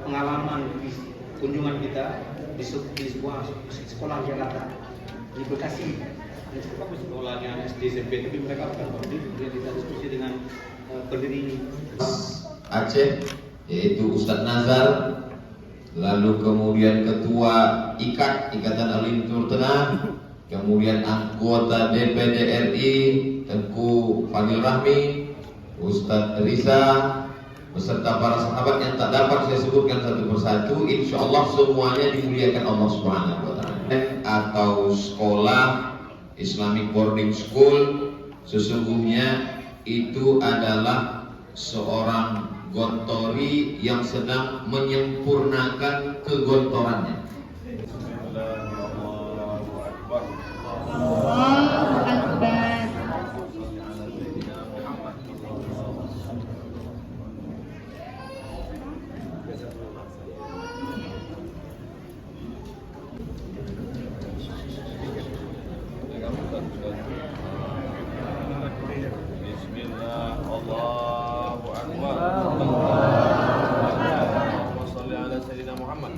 Pengalaman kunjungan kita di sebuah sekolah Jakarta di Bekasi. Cukup bagus sekolahnya SD SMP, tapi mereka bukan publik. Dia kita diskusi dengan pendiri Aceh, yaitu Ustadz Nazar, lalu kemudian Ketua Ikatan Alim Timur Tengah, kemudian anggota DPD RI Tengku Fadil Rahmi, Ustadz Riza, beserta para sahabat yang tak dapat saya sebutkan satu persatu. Insya Allah semuanya dimuliakan Allah Subhanahu wa Ta'ala. Atau sekolah Islamic Boarding School sesungguhnya itu adalah seorang gontori yang sedang menyempurnakan kegontorannya. Bismillah, Allahu Akbar. Allahumma shalli ala Sayyidina Muhammad.